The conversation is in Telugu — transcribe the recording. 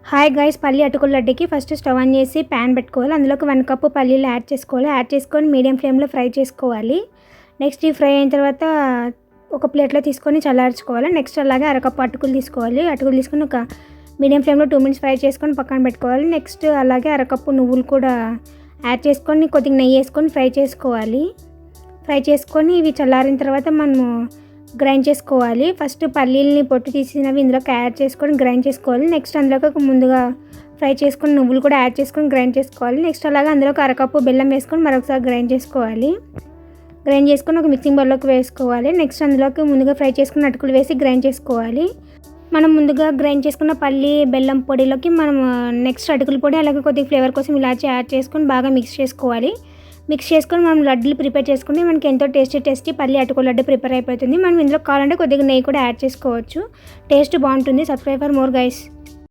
హాయ్ గైస్, పల్లి అటుకుల లడ్డుకి ఫస్ట్ స్టవ్ ఆన్ చేసి ప్యాన్ పెట్టుకోవాలి. అందులోకి 1 కప్పు పల్లీలు యాడ్ చేసుకోవాలి. యాడ్ చేసుకొని మీడియం ఫ్లేమ్లో ఫ్రై చేసుకోవాలి. నెక్స్ట్ ఈ ఫ్రై అయిన తర్వాత ఒక ప్లేట్లో తీసుకొని చల్లార్చుకోవాలి. నెక్స్ట్ అలాగే అరకప్పు అటుకులు తీసుకోవాలి. అటుకులు తీసుకొని ఒక మీడియం ఫ్లేమ్లో 2 మినిట్స్ ఫ్రై చేసుకొని పక్కన పెట్టుకోవాలి. నెక్స్ట్ అలాగే అరకప్పు నువ్వులు కూడా యాడ్ చేసుకొని కొద్దిగా నెయ్యి వేసుకొని ఫ్రై చేసుకోవాలి. ఫ్రై చేసుకొని ఇవి చల్లారిన తర్వాత మనము గ్రైండ్ చేసుకోవాలి. ఫస్ట్ పల్లీలని పొట్టు తీసినవి ఇందులోకి యాడ్ చేసుకొని గ్రైండ్ చేసుకోవాలి. నెక్స్ట్ అందులోకి ముందుగా ఫ్రై చేసుకొని నువ్వులు కూడా యాడ్ చేసుకొని గ్రైండ్ చేసుకోవాలి. నెక్స్ట్ అలాగే అందులోకి అరకప్పు బెల్లం వేసుకొని మరొకసారి గ్రైండ్ చేసుకోవాలి. గ్రైండ్ చేసుకొని ఒక మిక్సింగ్ బౌల్లోకి వేసుకోవాలి. నెక్స్ట్ అందులోకి ముందుగా ఫ్రై చేసుకున్న అటుకులు వేసి గ్రైండ్ చేసుకోవాలి. మనం ముందుగా గ్రైండ్ చేసుకున్న పల్లి బెల్లం పొడిలోకి మనం నెక్స్ట్ అటుకుల పొడి అలాగే కొద్దిగా ఫ్లేవర్ కోసం ఇలాచి యాడ్ చేసుకొని బాగా మిక్స్ చేసుకోవాలి. మిక్స్ చేసుకొని మనం లడ్డులు ప్రిపేర్ చేసుకుంటే మనకి ఎంతో టేస్టీ పల్లి అటుకుల లడ్డు ప్రిపేర్ అయిపోతుంది. మనం ఇందులో కావాలంటే కొద్దిగా నెయ్యి కూడా యాడ్ చేసుకోవచ్చు. టేస్ట్ బాగుంటుంది. Subscribe for more guys.